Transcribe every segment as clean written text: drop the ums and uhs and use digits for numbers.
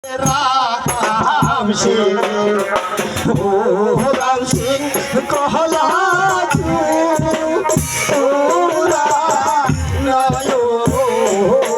राम सिंह ओ राम सिंह कहला पूरा नयो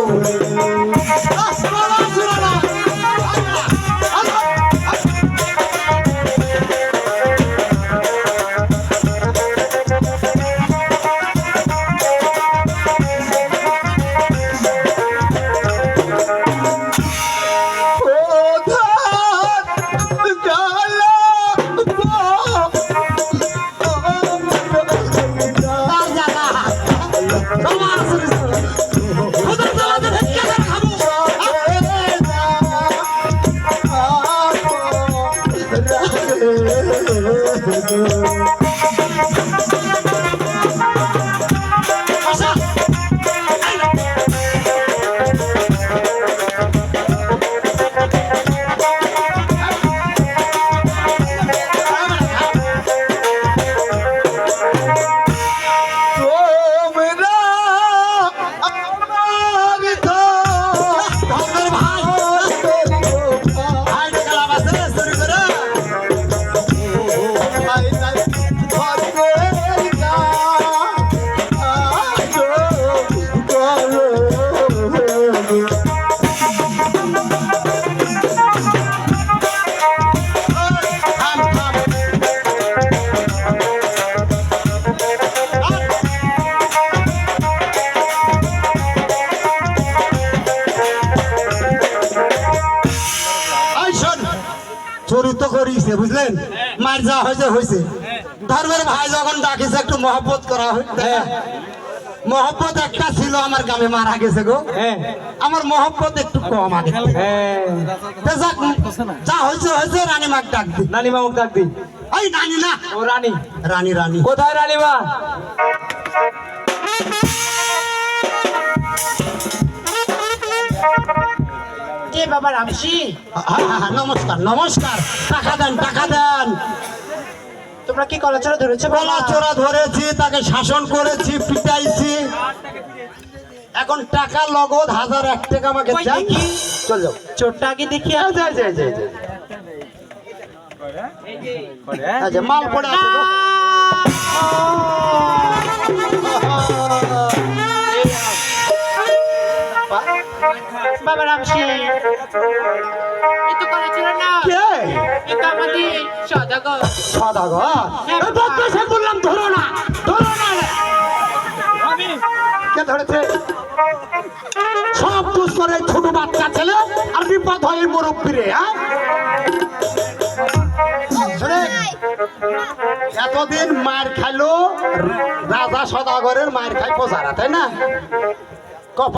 চরিত্র করিছে বুঝলেন মার যা হয়েছে হয়েছে ধর্মের ভাই যখন ডাকিছে একটু মহব্বত করা হয়েছে মহব্বত একটা ছিল আমার গ্রামে মারা গেছে গো আমার মহব্বত একটু কম আগে যা হয়েছে হয়েছে রানীমাকে ডাক দি রানীমাকে ডাক দি এই রানী না ও রানী রানী রানী কোথায় রানীমা কে বাবা রামসি নমস্কার নমস্কার টাকা দেন টাকা দেন তোমরা কি কলাচড়া ধরেছো গলা চোরা ধরেছি তাকে শাসন করেছি পিটাইছি এখন টাকা লগদ 1001 টাকা আমাকে কই চাই দেখি? চল যাও চোরটা আগে দেখি যাই যাই যাই যাই আচ্ছা মাল পড়ে আছে গো। বাবা রামসি এতো কলাচড়া না কে এটা আমাদের সদাগর সদাগর হ্যাঁ, এই বদমাশে বললাম ধরো না রে। কে ধরেছে সব দোষ করে ছোট বাচ্চা ছেলে আর বিপদ হয় মুরব্বী রে হ্যাঁ শোনে, এতদিন মার খাইলো রাজা সদাগরের মার খাই প্রজারা তাই না